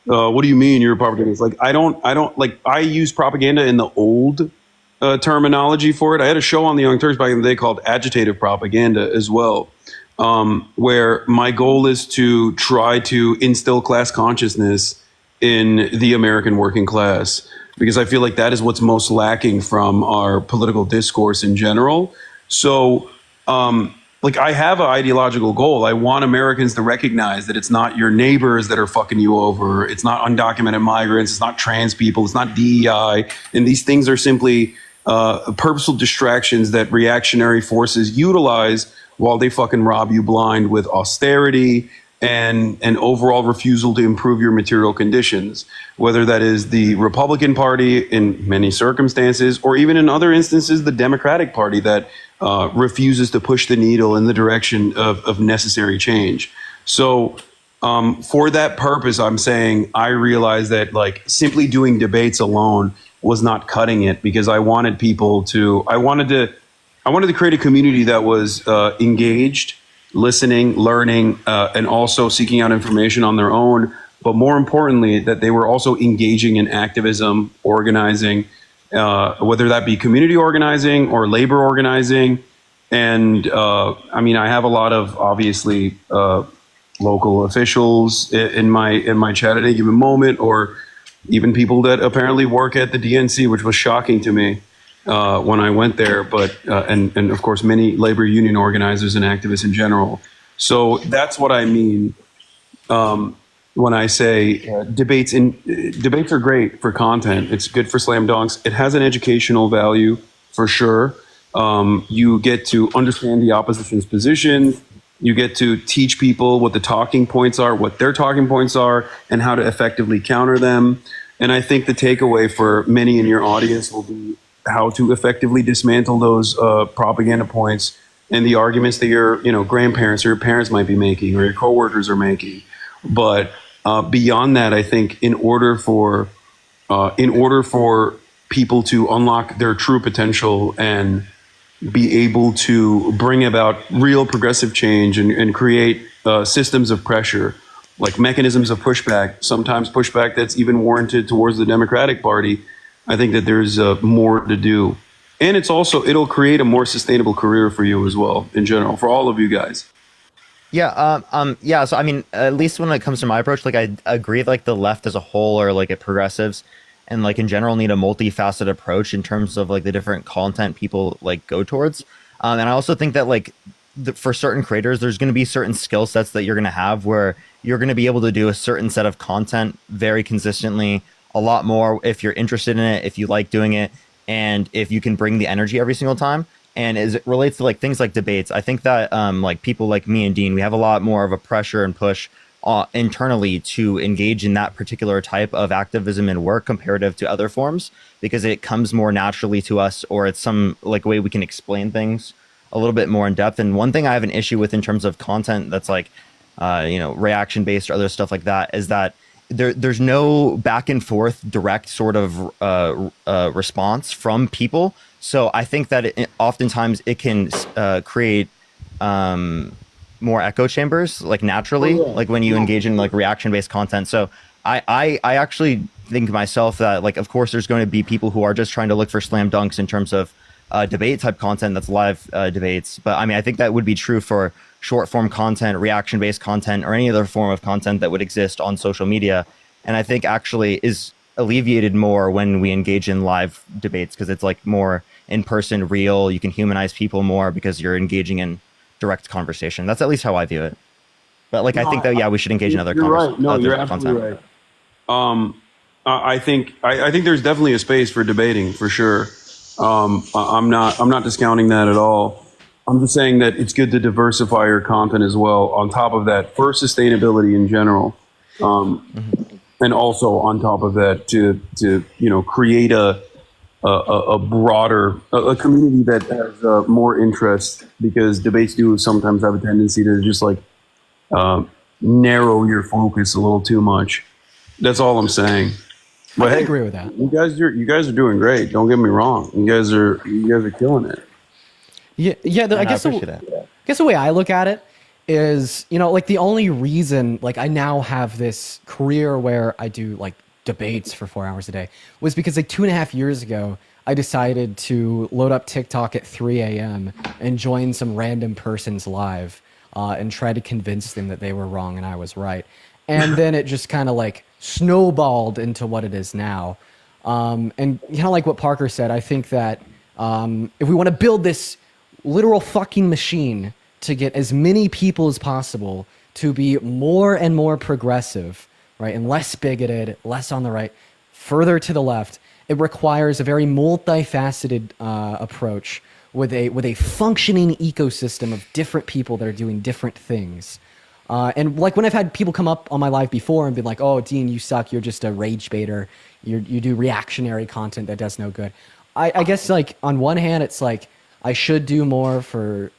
What do you mean you're a propagandist? Like, I don't like. I use propaganda in the old terminology for it. I had a show on the Young Turks back in the day called agitative propaganda as well, where my goal is to try to instill class consciousness in the American working class, because I feel like that is what's most lacking from our political discourse in general. So, like, I have an ideological goal. I want Americans to recognize that it's not your neighbors that are fucking you over. It's not undocumented migrants. It's not trans people. It's not DEI. And these things are simply purposeful distractions that reactionary forces utilize while they fucking rob you blind with austerity and an overall refusal to improve your material conditions, whether that is the Republican Party in many circumstances, or even in other instances, the Democratic Party that refuses to push the needle in the direction of necessary change. So, for that purpose, I'm saying I realized that like simply doing debates alone was not cutting it, because I wanted people to, I wanted to create a community that was engaged, listening, learning, and also seeking out information on their own. But more importantly, that they were also engaging in activism, organizing, whether that be community organizing or labor organizing. And I mean, I have a lot of obviously local officials in my chat at any given moment, or even people that apparently work at the DNC, which was shocking to me when I went there. But and of course, many labor union organizers and activists in general. So that's what I mean when I say debates. Debates are great for content. It's good for slam dunks. It has an educational value for sure. You get to understand the opposition's position. You get to teach people what the talking points are, what their talking points are, and how to effectively counter them. And I think the takeaway for many in your audience will be how to effectively dismantle those propaganda points and the arguments that your grandparents or your parents might be making or your coworkers are making. But beyond that, I think in order for people to unlock their true potential and be able to bring about real progressive change and create systems of pressure, like mechanisms of pushback, sometimes pushback that's even warranted towards the Democratic Party, I think that there's more to do. And it'll create a more sustainable career for you as well, in general, for all of you guys. Yeah. So I mean, at least when it comes to my approach, like I agree, like the left as a whole, or like progressives, and like in general, need a multifaceted approach in terms of like the different content people like go towards. And I also think that like for certain creators, there's going to be certain skill sets that you're going to have where you're going to be able to do a certain set of content very consistently, a lot more if you're interested in it, if you like doing it, and if you can bring the energy every single time. And as it relates to like things like debates, I think that like people like me and Dean, we have a lot more of a pressure and push internally to engage in that particular type of activism and work comparative to other forms, because it comes more naturally to us, or it's some like way we can explain things a little bit more in depth. And one thing I have an issue with in terms of content that's like reaction based or other stuff like that is that there's no back and forth direct sort of response from people. So I think that oftentimes it can create more echo chambers, like naturally, like when you engage in like reaction based content. So I actually think myself that like, of course, there's going to be people who are just trying to look for slam dunks in terms of debate type content that's live debates. But I mean, I think that would be true for short form content, reaction based content, or any other form of content that would exist on social media. And I think actually is alleviated more when we engage in live debates, because it's like more in person, real. You can humanize people more because you're engaging in direct conversation. That's at least how I view it. But like, I think that, yeah, we should engage in other You're right. No, you're content. absolutely right. I think there's definitely a space for debating for sure. I'm not discounting that at all. I'm just saying that it's good to diversify your content as well. On top of that, for sustainability in general, and also on top of that, to create a broader community that has more interest, because debates do sometimes have a tendency to just like narrow your focus a little too much. That's all I'm saying. But I hey, agree with that. you guys are doing great. Don't get me wrong. You guys are killing it. Yeah. I appreciate that. I guess the way I look at it is, like the only reason like I now have this career where I do like debates for 4 hours a day was because like 2.5 years ago I decided to load up TikTok at 3 a.m. and join some random person's live and try to convince them that they were wrong and I was right. And then it just kind of like snowballed into what it is now. And like what Parker said, I think that if we want to build this literal fucking machine to get as many people as possible to be more and more progressive, right, and less bigoted, less on the right, further to the left, it requires a very multifaceted approach with a functioning ecosystem of different people that are doing different things. And like when I've had people come up on my live before and been like, "Oh, Dean, you suck. You're just a rage baiter. You do reactionary content that does no good." I guess like on one hand, it's like I should do more for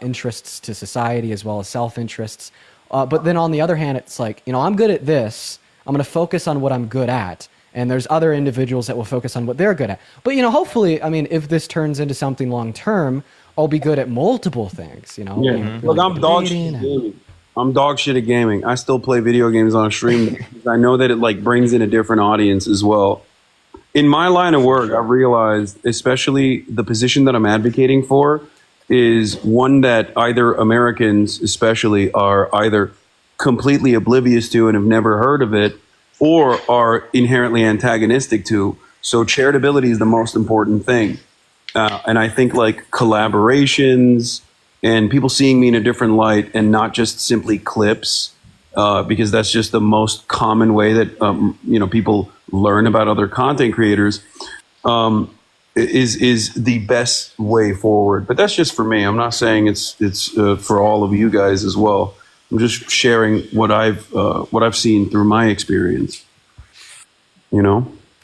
interests to society as well as self-interests. But then on the other hand, it's like, I'm good at this. I'm going to focus on what I'm good at. And there's other individuals that will focus on what they're good at. But, hopefully, I mean, if this turns into something long-term, I'll be good at multiple things, Yeah. Look, I'm dog shit at gaming. I'm dog shit at gaming. I still play video games on a stream. I know that it like brings in a different audience as well. In my line of work, I realized, especially the position that I'm advocating for, is one that either Americans, especially, are either completely oblivious to and have never heard of it, or are inherently antagonistic to. So charitability is the most important thing. And I think like collaborations and people seeing me in a different light and not just simply clips, because that's just the most common way that people learn about other content creators, is the best way forward. But that's just for me. I'm not saying it's for all of you guys as well. I'm just sharing what I've seen through my experience.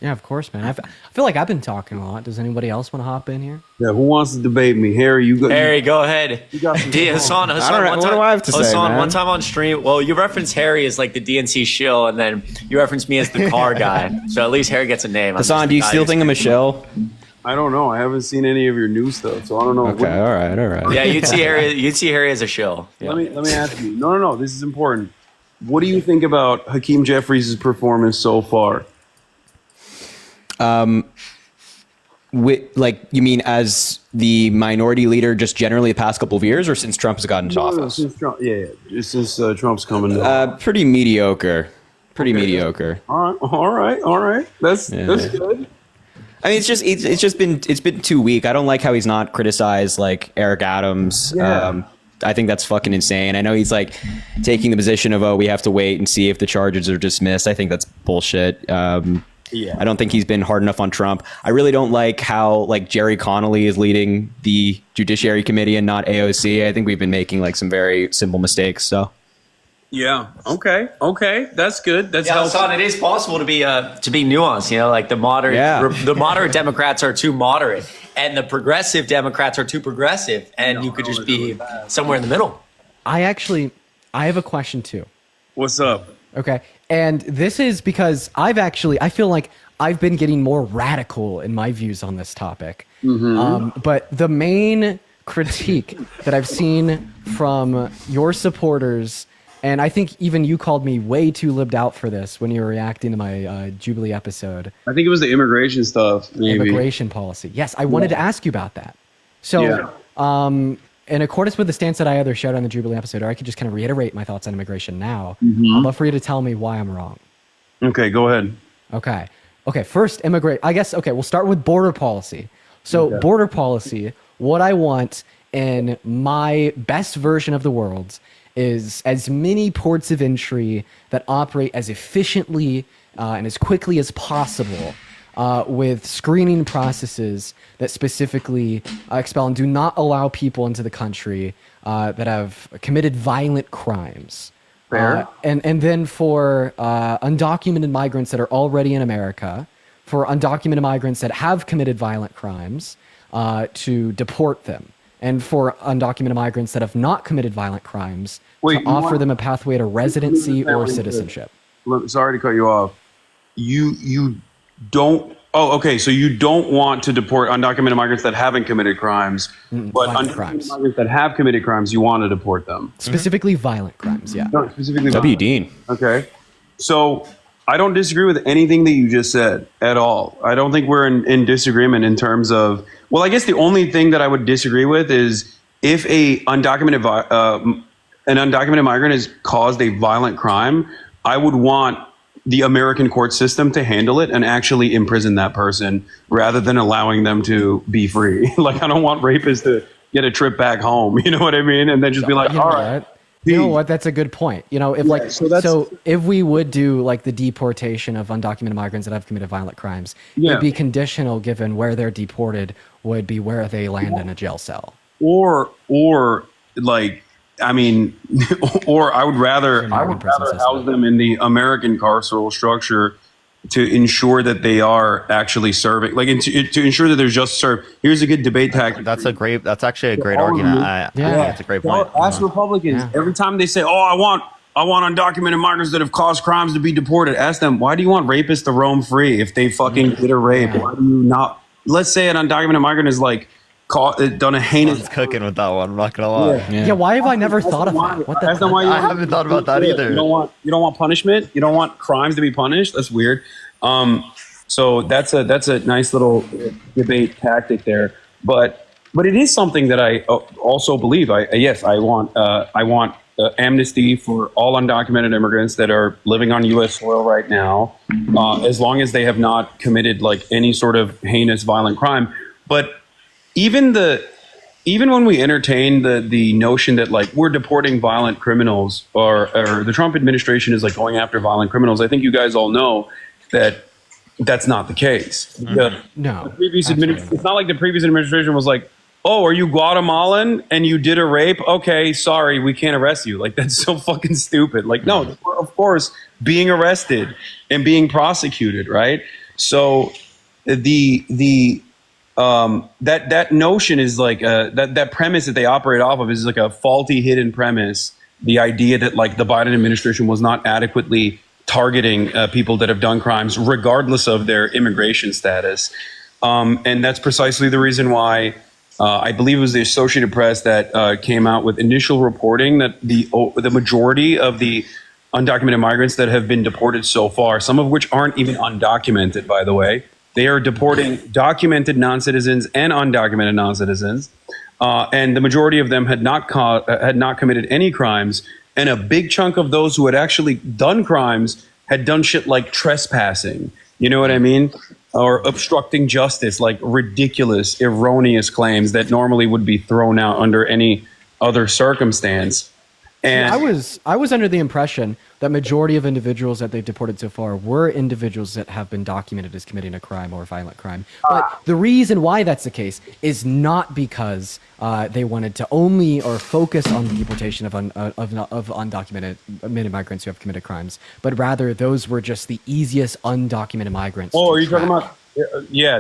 Yeah, of course, man. I feel like I've been talking a lot. Does anybody else want to hop in here? Yeah, who wants to debate me? Harry, Harry, go ahead. Hassan, what do I have to say, Hassan, man? one time on stream, well, you referenced Harry as like the DNC shill, and then you referenced me as the car guy. So at least Harry gets a name. Hassan, do you still think I'm a shill? I don't know. I haven't seen any of your new stuff, so I don't know. Okay, all right. Yeah, you'd see Harry as a shill. Yeah. Let me ask you. No. This is important. What do you think about Hakeem Jeffries' performance so far? You mean as the minority leader, just generally the past couple of years, or since Trump has gotten into office? Since Trump, just since Trump's coming. Pretty mediocre. Mediocre. All right. That's good. I mean, it's been too weak. I don't like how he's not criticized like Eric Adams. Yeah. I think that's fucking insane. I know he's like taking the position of, we have to wait and see if the charges are dismissed. I think that's bullshit. I don't think he's been hard enough on Trump. I really don't like how like Jerry Connolly is leading the Judiciary Committee and not AOC. I think we've been making like some very simple mistakes. So. Yeah. Okay. That's good. That's helpful. Hassan, it is possible to be nuanced. Like the moderate Democrats are too moderate, and the progressive Democrats are too progressive, and you could just be somewhere in the middle. I have a question too. What's up? Okay. And this is because I feel like I've been getting more radical in my views on this topic. Mm-hmm. But the main critique that I've seen from your supporters, and I think even you called me way too libbed out for this when you were reacting to my Jubilee episode. I think it was the immigration stuff. Maybe. Immigration policy. Yes, I wanted to ask you about that. So, in accordance with the stance that I either shared on the Jubilee episode, or I could just kind of reiterate my thoughts on immigration now, I'd love for you to tell me why I'm wrong. Okay, go ahead. Okay. First, we'll start with border policy. So border policy, what I want in my best version of the world is as many ports of entry that operate as efficiently and as quickly as possible, with screening processes that specifically expel and do not allow people into the country that have committed violent crimes. Fair. And then for undocumented migrants that are already in America, for undocumented migrants that have committed violent crimes, to deport them. And for undocumented migrants that have not committed violent crimes, to offer them a pathway to residency or citizenship. Sorry to cut you off. You don't Oh, okay. So you don't want to deport undocumented migrants that haven't committed crimes, but violent undocumented crimes. migrants that have committed crimes, you want to deport them. Specifically violent crimes, yeah. No, specifically. W. Dean. Okay. So I don't disagree with anything that you just said at all. I don't think we're in disagreement in terms of, well, I guess the only thing that I would disagree with is if an undocumented migrant has caused a violent crime, I would want the American court system to handle it and actually imprison that person rather than allowing them to be free. Like, I don't want rapists to get a trip back home. You know what I mean? And then just be like, all right. You know what? That's a good point. You know, if like so so if we would do like the deportation of undocumented migrants that have committed violent crimes, Yeah. it'd be conditional given where they're deported would be where they land in a jail cell. Or like, I mean, or I would rather house them in the American carceral structure to ensure that they are actually serving, like to ensure that they're just served. Here's a good debate tactic. That's actually a great argument. I think it's a great point. Ask Republicans every time they say, "Oh, I want undocumented migrants that have caused crimes to be deported." Ask them, why do you want rapists to roam free if they fucking did a rape? Why do you not? Let's say an undocumented migrant is like done a heinous. It's cooking with that one. I'm not gonna lie. Yeah, why have I never thought of that? What the Ask them why I haven't thought about that either. You don't want punishment. You don't want crimes to be punished. That's weird. So that's a nice little debate tactic there. But it is something that I also believe. I want amnesty for all undocumented immigrants that are living on U.S. soil right now, as long as they have not committed like any sort of heinous violent crime. But even when we entertain the notion that like we're deporting violent criminals or the Trump administration is like going after violent criminals, I think you guys all know that that's not the case. The previous it's not like the previous administration was like, oh, are you Guatemalan and you did a rape? Okay, sorry, we can't arrest you. Like, that's so fucking stupid. Like, no, of course, being arrested and being prosecuted, right? So that notion is like that premise that they operate off of is like a faulty hidden premise. The idea that like the Biden administration was not adequately targeting people that have done crimes regardless of their immigration status. And that's precisely the reason why I believe it was the Associated Press that came out with initial reporting that the majority of the undocumented migrants that have been deported so far, some of which aren't even undocumented, by the way, they are deporting documented non-citizens and undocumented non-citizens, and the majority of them had not committed any crimes. And a big chunk of those who had actually done crimes had done shit like trespassing. You know what I mean? Or obstructing justice, like ridiculous, erroneous claims that normally would be thrown out under any other circumstance. And I was under the impression that majority of individuals that they've deported so far were individuals that have been documented as committing a crime or a violent crime. But the reason why that's the case is not because they wanted to only or focus on the deportation of undocumented migrants who have committed crimes, but rather those were just the easiest undocumented migrants. oh, to are you talking track. about? Yeah,